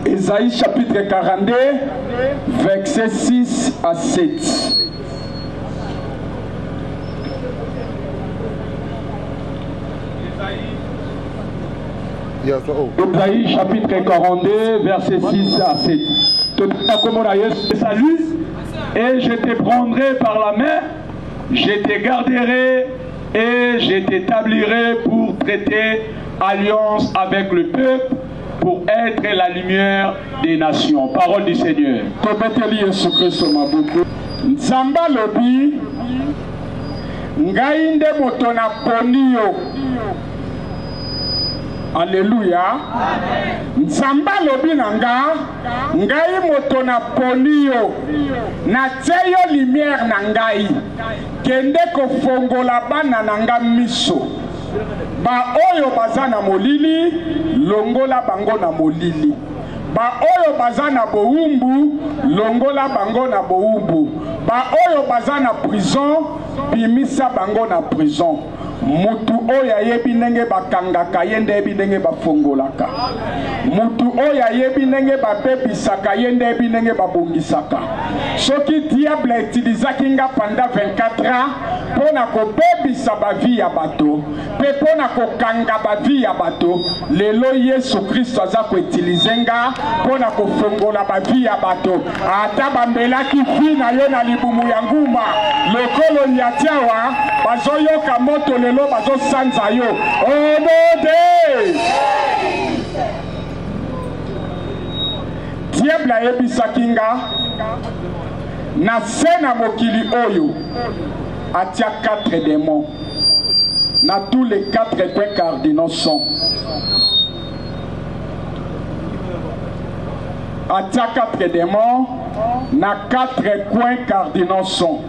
Ésaïe chapitre 42, versets 6 à 7. Ésaïe chapitre 42, versets 6 à 7. Salut, et je te prendrai par la main, je te garderai et je t'établirai pour traiter alliance avec le peuple, pour être la lumière des nations. Parole du Seigneur. Nzamba lobi ngai nde moto na poni yo. Alléluia. Nzamba lobi nanga ngai moto na poni yo. Na tseyo lumière na ngai. Kende ko fongola bana nanga miso. Ba oyo bazana molili longola bango na molili. Ba oyo bazana boumbu longola bango na boumbu. Ba oyo bazana prison bimisa bango na prison. Mutu oya yebi nenge bakangaka yende yebi nenge bafongolaka. Mutu oya yebi nenge babebisaka yende yebi nenge babongisaka. Soki diable utilisaki nga pendant 24 ans pona ko bebisa ba vie ya bato, pe pona ko kanga ba vie ya bato, lelo Yesu Kristo aza ko utiliser nga pona ko fongola ba vie ya bato. Ata bambelaki fi na yo na libumu ya nguma, lokolo ya tiawa bazoyoka moto lelo bazo sanza yo. Onode diable ayebisaki nga na sena mokili oyo atia 4 démons. Na tous les 4 points cardinaux sont atia 4 démons. Na 4 points cardinaux sont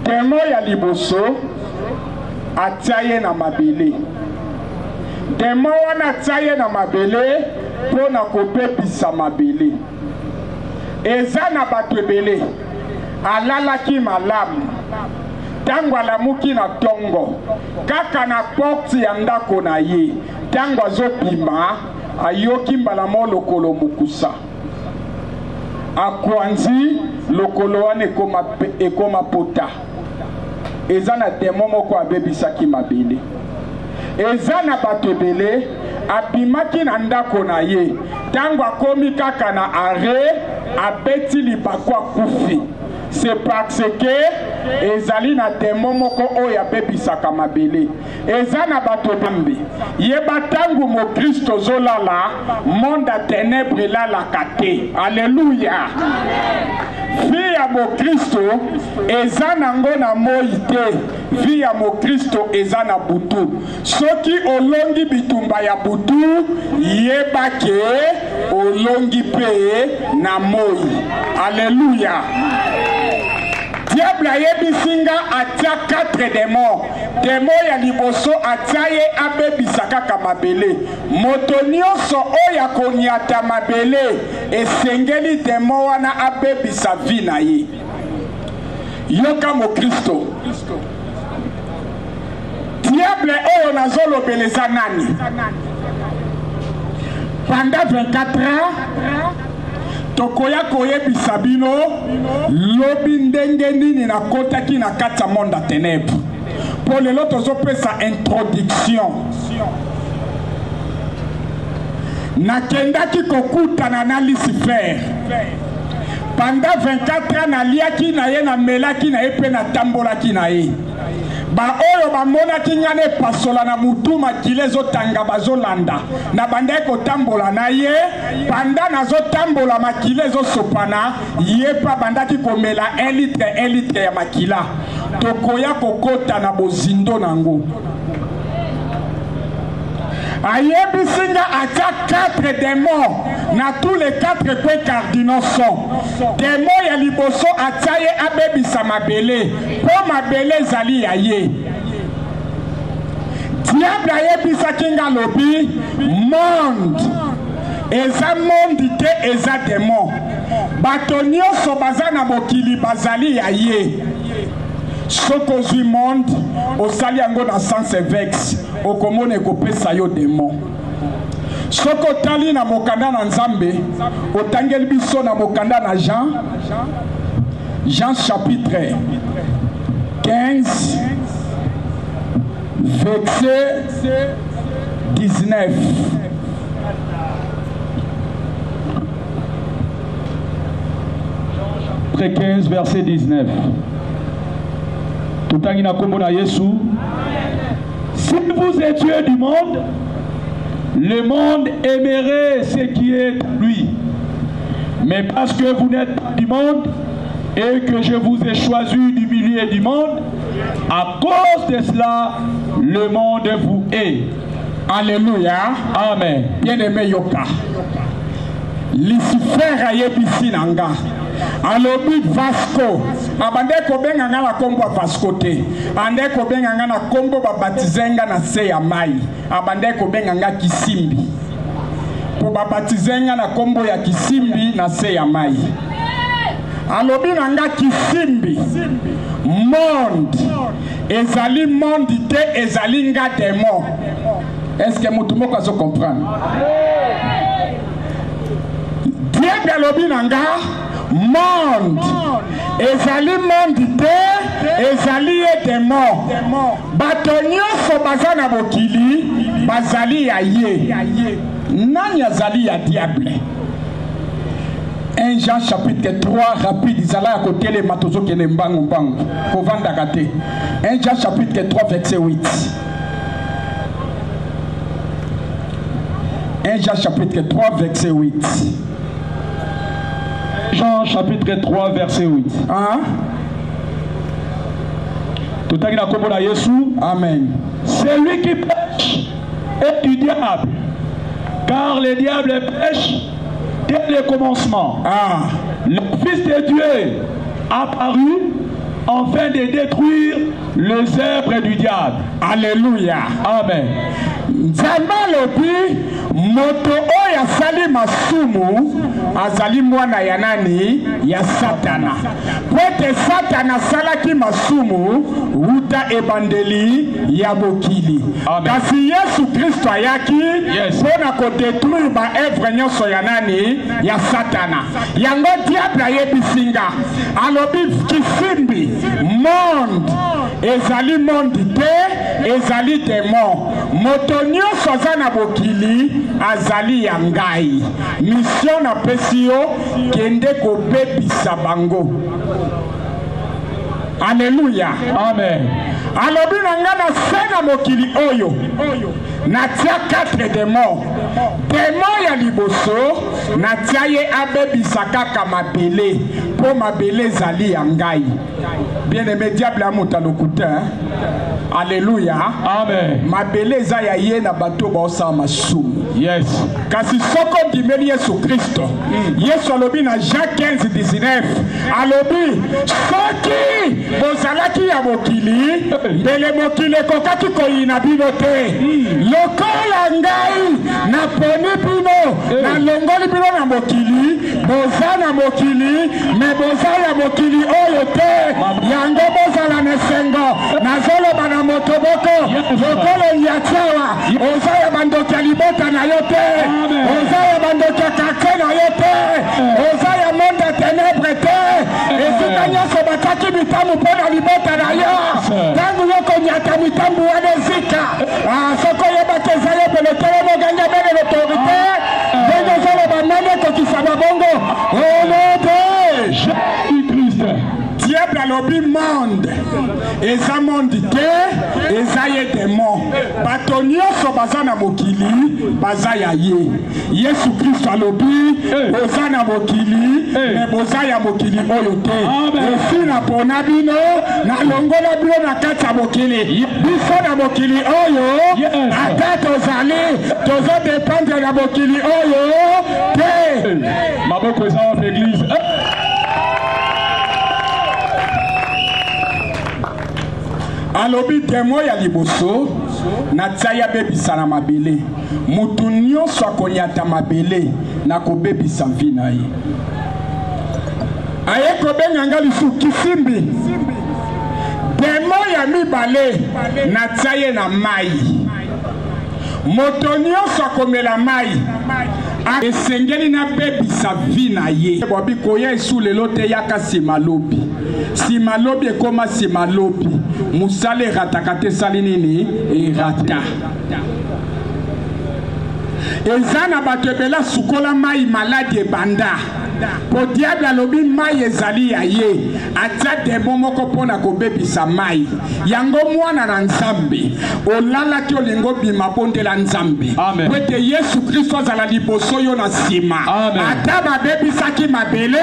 démon ya liboso atia ye na mabele. Démon wana atia ye na mabele pona kopepisa mabele. Eza na bato ebele alalaki malamu tango alamuki na tongo kaka na porte ya ndako na ye. Tango azobima ayoki mbala mo lokolo mukusa akwanzi lokolo wana ekoma pota. Eza na demo moko abebisaki mabele. Eza na bato ebele abimaki na ndako na ye tango akomi kaka na are abeti libako akufi. C'est parce que ezali na demo moko oyo abebisaka mabele. Eza na bato bambi yeba tango mo Kristo zolala monde a ténèbre lalaka te. Alléluia. Vie ya mo Kristo eza nango na moi te. Vie ya mo Kristo eza na butu. Soki olongi bitumba ya butu yeba ke olongi pe na moi. Alléluia. Diable ayebisinga atia 4 démons. Démon ya liboso atia ye abebisaka ka mabele. Moto nyonso oyo akoniata mabele esengeli démon wana abebisa vie na ye. Yoka mo Kristo. Diable oyo nazolobeleza nani? Pendant 24 ans tokoya koyebisa bino lobi ndenge nini na kotaki na kati ya monde ya ténèbre. Po lelo tozopesa introduction. Nakendaki kokutana na Lucifer. Pendant 24 ans naliaki na ye na melaki na ye pe na tambolaki na ye. Ba oyo bamonaki ngane pasola na mutu makile zotanga bazolanda na banda kotambola na ye panda nazotambola makile zosopana ye pa bandaki komela 1 litre ya makila tokoya kokota na bozindo nango. Ayebisinga atia 4 démons. Na tous les 4 points cardinaux sont démons ya liboso atia ye abebisa mabele po mabele zali ya ye. Diable ayebisaki nga lobi monde eza monde te eza démon. Bato nyonso baza na mokili bazali ya ye. Sokozwi monde osali yango na sens vex okomona ekopesa yo démon. Soko tali na mokanda na Nzambe, otangeli biso na mokanda na Jean chapitre 15 verset 19. Chapitre 15 verset 19. Tutangi na kombo na Yesu. Si vous étiez du monde, le monde aimerait ce qui est lui. Mais parce que vous n'êtes pas du monde et que je vous ai choisi du milieu du monde, à cause de cela, le monde vous hait. Alléluia. Amen. Bien-aimé Yoka. Lucifer ayebisi nanga. Alobi Vasco. Abande ko benga na kombo Vasco te. Ande ko benga na kombo babatizenga na se ya mai. Abande ko benga Kisimbi. Po babatizenga na kombo ya Kisimbi na se ya mai. Alobi nanga Kisimbi. Monde. Ezali monde te ezali nga démon. Est-ce que mutu moko azo comprendre? Dieu alobi nanga monde. Ezali monde te ezali ye démon. Bato nyonso baza na bokili bazali ya ye. Nani azali ya diable? 1 Jean chapitre 3 rapide izala ya kotele matozo kene mbangu kovanda kate. 1 Jean chapitre 3 verset 8. 1 Jean chapitre 3 verset 8. Jean chapitre 3 verset 8. Hein? Tutangi na kombo na Yesu. Amen. Celui qui pêche est du diable, car le diable pêche dès le commencement. Ah. Le Fils de Dieu apparu afin de détruire les œuvres du diable. Alléluia. Amen. Nzambe lobi moto oyo asali masumu azali mwana ya nani? Ya Satana. Pote Satana salaki masumu uta ebandeli ya bokili. Kasi Yesu Kristo ayaki pona ko détruire ba œuvre nyonso ya nani? Ya Satana. Yango diable ayebisinga alobi Kisimbi monde ezali monde te ezali démon. Moto nyonso aza na bokili azali ya ngai. Mission na pesi yo kende kobebisa bango. Alléluia. Amen. Alobi nanga na sena mokili oyo natia 4 démons. Démon ya liboso natia ye abebisa kaka mabele po mabele zali ya ngai. Bien-aimé diable amuta lokuta. Alléluia. Amen. Mabele za ya ye na bato ba osa masumu. Yes. Kasi soko dimeli Yesu Kristo. Yesu alobi na Jean 15:19. Alobi soki bozalaki ya mokili mbele mokili kokaki koyina bino te. Lokola ngai na poni bino na longoli bino na mokili boza na mokili me boza ya mokili oyo te. Yango bozala na sengo na zolo bana motoboko lokolo ya tsawa oza ya bandoki ya libota na yo te. Oza ya bandoki ya kake na yo te. Oza ya monde ya ténèbre te. Esika nyonso bataki mitambu mpo na libota na yo. Tangu yo konyata mitambu wana ezika. Soko yebaki eza yo pelotele moganga bene l'autorité. Ndenge ozoloba nani kokisa babongo. Olode Jésus-Christ. Diable alobi monde eza monde te eza ye démon. Bato nyonso baza na mokili baza ya ye. Yesu Kristo alobi boza na mokili me boza ya mokili oyo te. Esi na pona bino na longola bino na kati ya mokili. Biso na mokili oyo ata tozali tozodépendre na mokili oyo te. Maboko eza wa l'église. Alobi démon ya liboso na tsaya bebisa na mabele. Mutu nyonso akonyata mabele na kobebisa vi na ye. Aye kobenga nga lisu Kisimbi. Démon ya mibale na tsaye na mai. moto nyonso akomela mai esengeli na bebisa vi na ye bobi koya esu lelo te yaka simalobi simalobi ekoma simalobi musale erataka te esali nini erata eza na bato ebela sukola mai maladi ebanda po diable alobi mai ezali ya ye atia demo moko mpona kobebisa mai yango mwana na nzambe olalaki olingo bima bondela nzambe po ete yesu kristo azala liboso yo na nsima ata babebisaki mabele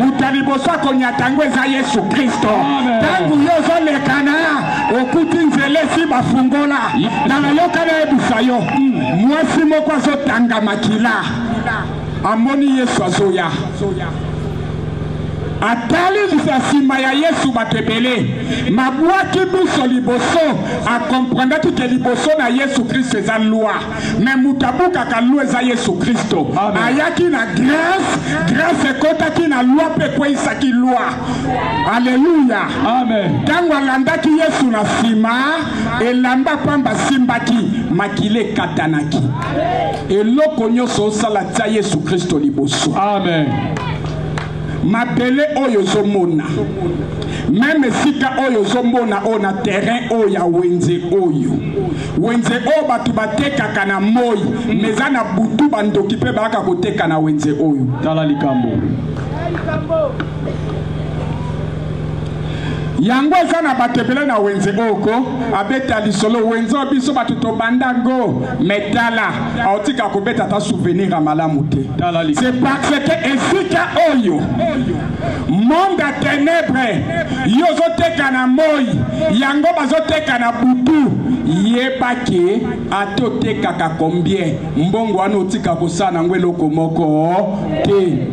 buta liboso akonyata yango eza yesu kristo ntango yo ozolekana okuti nzela esi bafungola na nayoka nayebisa yo mwasi moko azotanga makila amoni yesu azoya atali nsima ya yesu bato ebele mabwaki biso liboso akomprendaki ke liboso na yesu kristo eza lwa me moto abukaka lwa eza yesu kristo ayaki na grâce ekotaki na lwa mpe ekweyisaki lwa alleluya ntango alandaki yesu na nsima elamba pamba simbaki makila ekatanaki eloko nyonso osala tia yesu kristo liboso mabele oyo zomona même esika oyo zomona o na terrain oyo ya wenze oyo bato batekaka na moi meza na butu bandoki mpe bayaka koteka na wenze oyo tala likambo yango eza na bato ebele na wenze oko abeta lisolo wenze oyo biso bato tobanda ngo metala aotika kobeta ta souvenir ya malamu te c'est parce que esika oyo monde ya ténèbre yo ozoteka na moi yango bazoteka na butu yebaki atotekaka combien mbongo wana otika kosala nango eloko moko te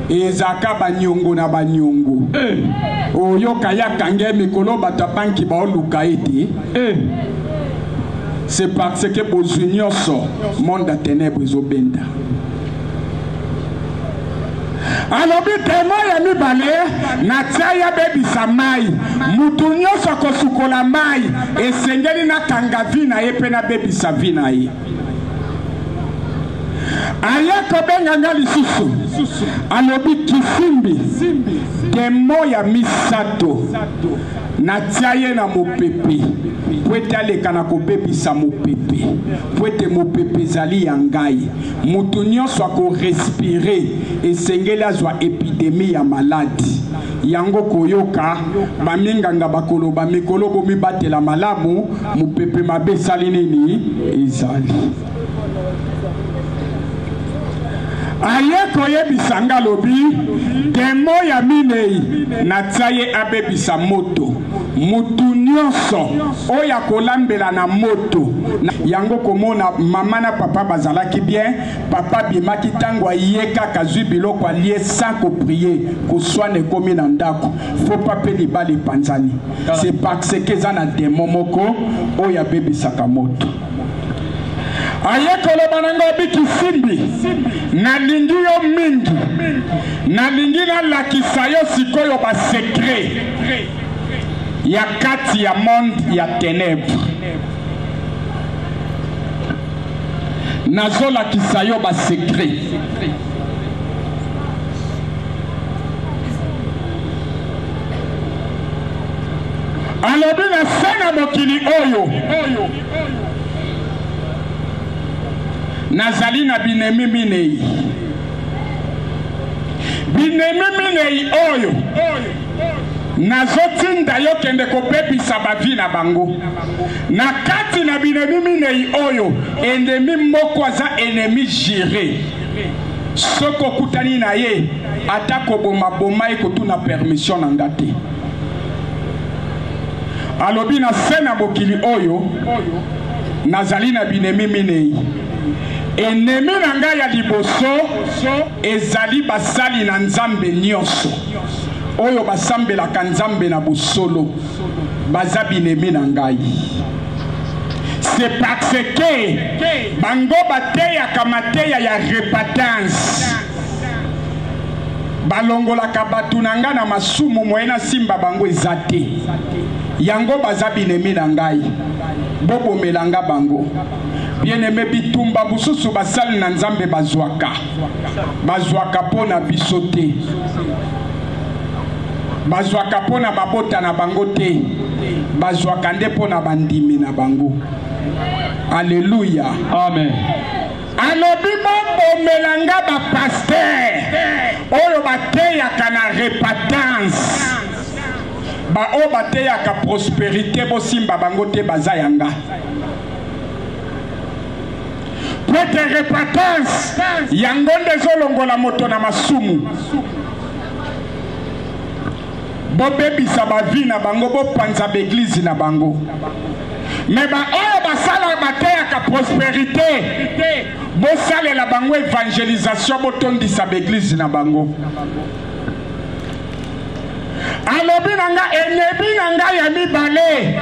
ezaka banyongo na banyongo oyoka yakange mikolo bato banki baoluka ete c'est parce que bozwi nyonso monde ya ténèbre ezobenda alobi temo ya mibale na tia ya bebisa mai mutu nyonso akosukola mai esengeli nakanga vi na ye mpe na bebisa vi na ye aye kobenganga lisusu alobi kisimbi demo ya misato na tia ye na mopepe po ete aleka na kobebisa mopepe po ete mopepe ezali ya ngai mutu nyonso akorespire esengeli azwa epidemie ya maladi yango koyoka baminganga bakoloba mikolo bomibatela malamu mopepe mabe esali nini ezali aye koyebisa nga lobi demo ya minei na tia ye abebisa moto mutu nyonso oyo akolambela na moto yango komona mama na papa bazalaki bien papa bimaki ntango aye kaka zwi biloko alie sans koprie koswana ekomi na ndako fo pa mpe libala epanzani c'est parce que eza na demo moko oyo abebisaka moto aye koloba nango bikisimbi nalingi yo mingi nalingi nalakisa yo sikoyo basekret ya kati ya monde ya ténèbre nazolakisa yo basekret alobi na se na mokili oyo nazali na binemi minei oyo nazotinda yo kende kobebisa bavi na bango na kati na binemi minei oyo ennemi moko aza ennemi jire soko okutani na ye ata koboma ekotuna permission na nga te alobi na se na mokili oyo nazali na binemi minei ennemi na ngai ya liboso ezali basali na nzambe nyonso oyo basambelaka nzambe na bosolo baza binemi na ngai c'est parce que bango bateyaka mateya ya repentance balongolaka bato na ngai na masumu moye na simba bango eza te yango baza binemi na ngai bobomelanga bango Bien-aimé bitumba bususu basali na nzambe bazwaka. Bazwaka pona bisote. Bazwaka pona babota na bango te. Bazwaka nde pona bandimi na bango. Alléluia. Amen. Alobi bomelanga ba pasteur. Oyo bateyaka na repentance. Ba o bateyaka prospérité bosimba bango te bazayanga. Prête repentance. Yangonde zolongola moto na masumu. Bo bebisa ba vie na bango bo panza l'église na bango. Mais ba oyo basala bateyaka prospérité. Bo sale la bango évangélisation bo tondisa l'église na bango. Alobi nanga enebi nanga ya mibale.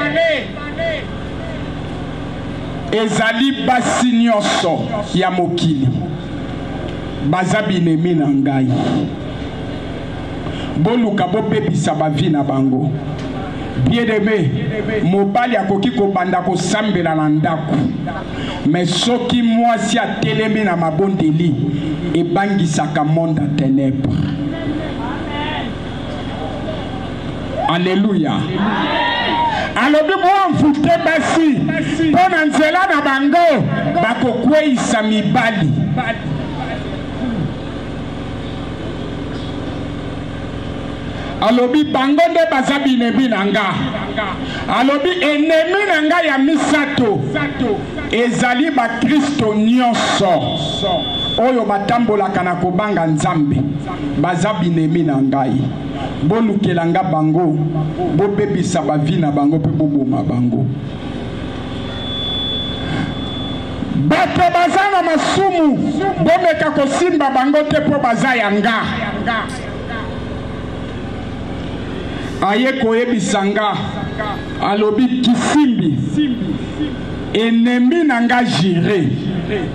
Ezali basi nyonso ya mokili. Bazabi nemi na ngai. Boluka bo bebisa ba vie na bango. Bien-aimé, mobali akoki kobanda kosambela na ndako. Mais soki mwasi atelemi na mabondeli ebangisaka monde à ténèbres. Alléluia. Alobi mo mfute basi pona nzela na bango bakokweisa mibali. Alobi bango nde bazabi nebi nanga. Alobi enemi nanga ya misato ezali ba Kristo nyonso oyo batambolaka na kobanga nzambe bazabi nemi na ngai. Bolukelanga bango bobebisa ba vie na bango pe boboma bango. Bato bazana masumu bomeka kosimba bango te po bazayanga. Aye koyebisanga alobi kisimbi enemi nanga jire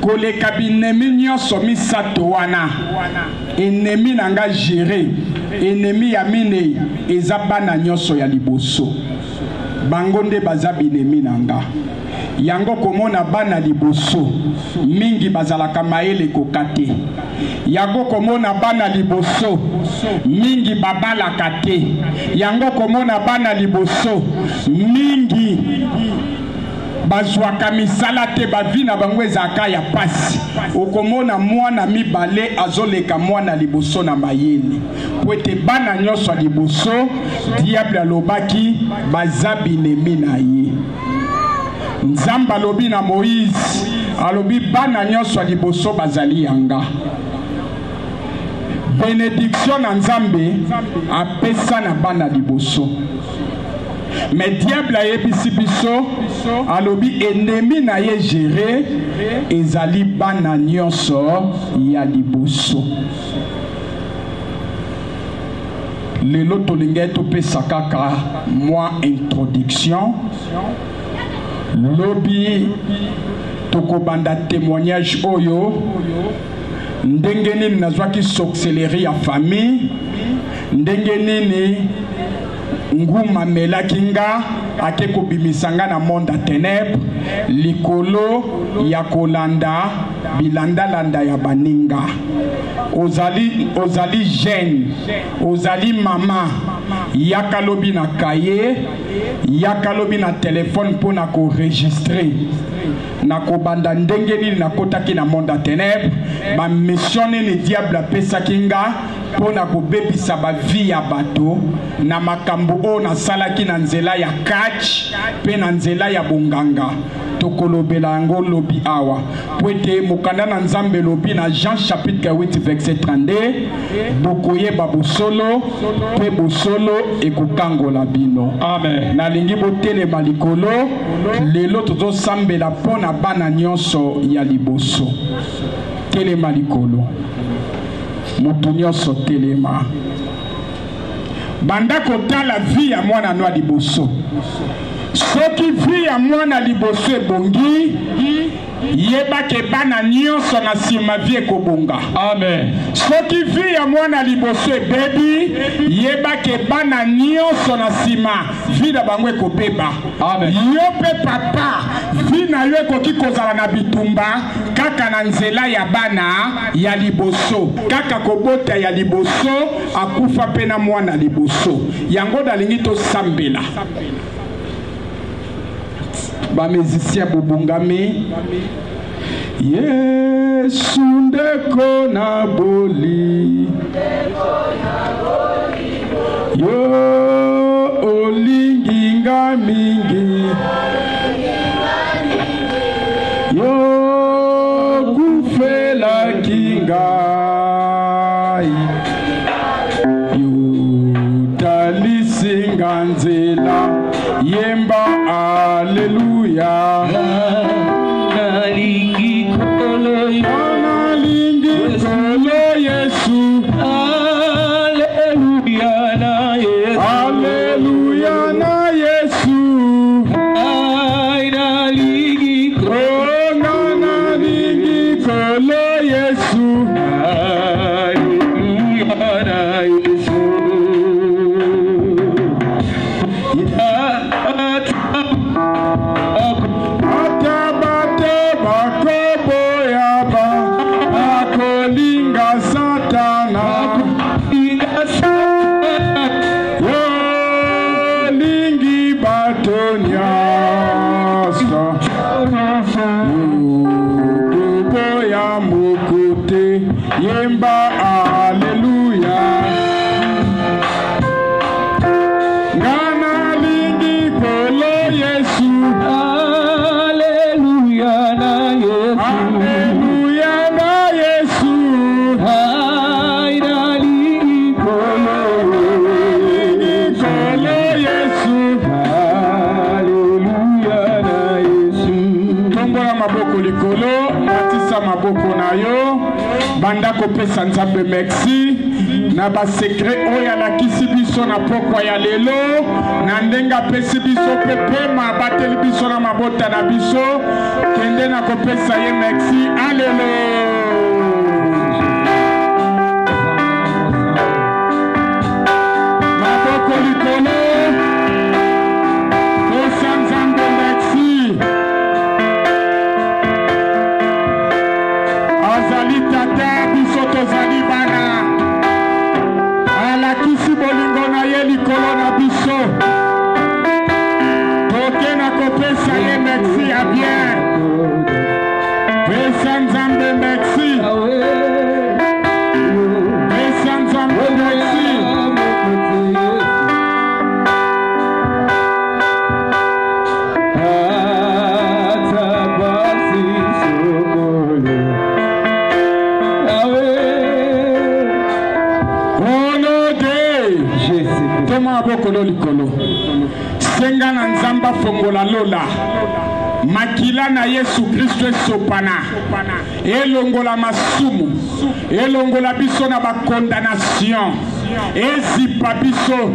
koleka binemi nyonso misato wana. Enemi nanga jire enemi ya mine eza bana nyonso ya liboso. Bango nde baza binemi nanga. Yango komona bana liboso mingi bazalaka mayele kokate. Yango komona bana liboso mingi babalaka te. Yango komona bana liboso mingi bazwaka misala te bavi na bango ezaka ya pasi. Okomona mwana mibale azoleka mwana liboso na mayele. Po ete bana nyonso liboso diable alobaki bazabi nemi na ye. Nzamba alobi na Moïse alobi bana nyonso liboso bazali yanga. Bénédiction na nzambe apesa na bana liboso. Mais diable a yebisi biso alobi ennemi na ye géré ezali bana nyonso ya liboso. Lelo tolinga topesa kaka moi introduction. Lobi tokobanda témoignage oyo ndenge nini nazwaki sorcellerie ya famille, ndenge nini nguma melaki nga ake kobimisanga na monde à ténèbres likolo ya kolanda bilandalanda ya baninga. Ozali jeune, ozali mama, yakalobi na kaye, yakalobi na téléphone pour na ko enregistrer na kobanda ndenge nini nakotaki na monde à ténèbres ba mission ni diable apesa kinga pona kobebisa ba vie ya bato na makambo o na salaki na nzela ya catch pe na nzela ya bonganga. Tokolobela yango lobi awa poete mokanda na nzambe lobi na Jean chapitre 8 verset 32 bokoye babosolo pe bosolo ekokangola bino. Amen. Nalingi botelema likolo lelo tozosambela pona bana nyonso ya liboso. Telema likolo moto nyonso telema banda kotala vie ya mwana no liboso. soki vi ya mwana liboso ebongi yeba ke bana nyonso na nsima vi ekobonga. Amen. Soki vi ya mwana liboso ebebi yeba ke bana nyonso na nsima vi na bango ekobeba. Amen. Yo pe papa vi na yo ekoki kozala na bitumba kaka na nzela ya bana ya liboso, kaka kobota ya liboso akufa pe na mwana liboso. Yango nalingi tosambela bamizisia bobungami. Yesu ndeko na boli yo olinginga mingi yo kufela kingai yo talisinga nzela yemba aleluya. Nalingi kolo Yesu, aleluya na Yesu, aleluya na Yesu. Nalingi kolo Yesu, aleluya na Yesu. Yemba aleluya. Ngana lingi kolo Yesu, aleluya na Yesu, aleluya na Yesu. Haida lingi kolo Yesu, aleluya na Yesu. Tombola maboko likolo, matisa maboko na yo. Banda kopesa nzambe merci na ba secret oya la kisibiso na pokwa ya lelo na ndenga pesi biso pepema bateli biso na mabota na biso kende na kopesa ye merci. Alelo maboko likolo kosa nzambe merci. Azali tata biso tozali bana alakisi bolingo na ye likolo na biso toke na kopesa ye merci ya bien. Pesa nzambe merci, pesa nzambe merci. Bokolo likolo senga na nzamba fongola lola makila na Yesu Kristo esopana elongola masumu elongola biso na ba condamnation ezipa biso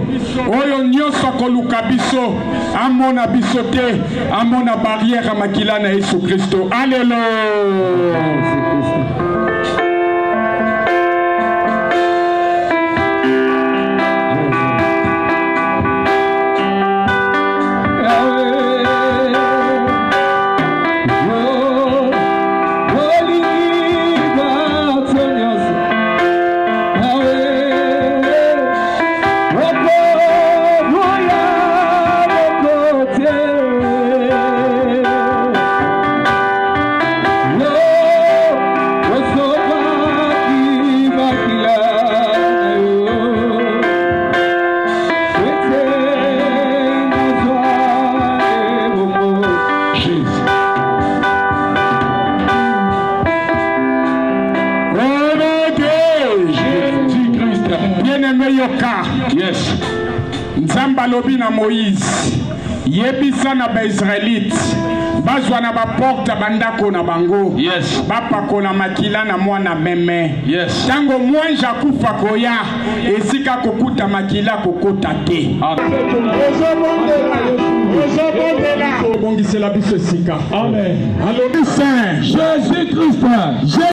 oyo nyonso koluka biso amona biso te amona barrière makila na Yesu Kristo. Alléluia. Yes. Nzamba lobi na Moïse Yebisa na ba Israélite. Bazwa na ba porte bandako na bango. Yes. Bapakola makila na mwana meme. Yes. Tango mwanja kufa koya esika kokuta makila kokota te. Amen. Allo Saint Jésus Christ.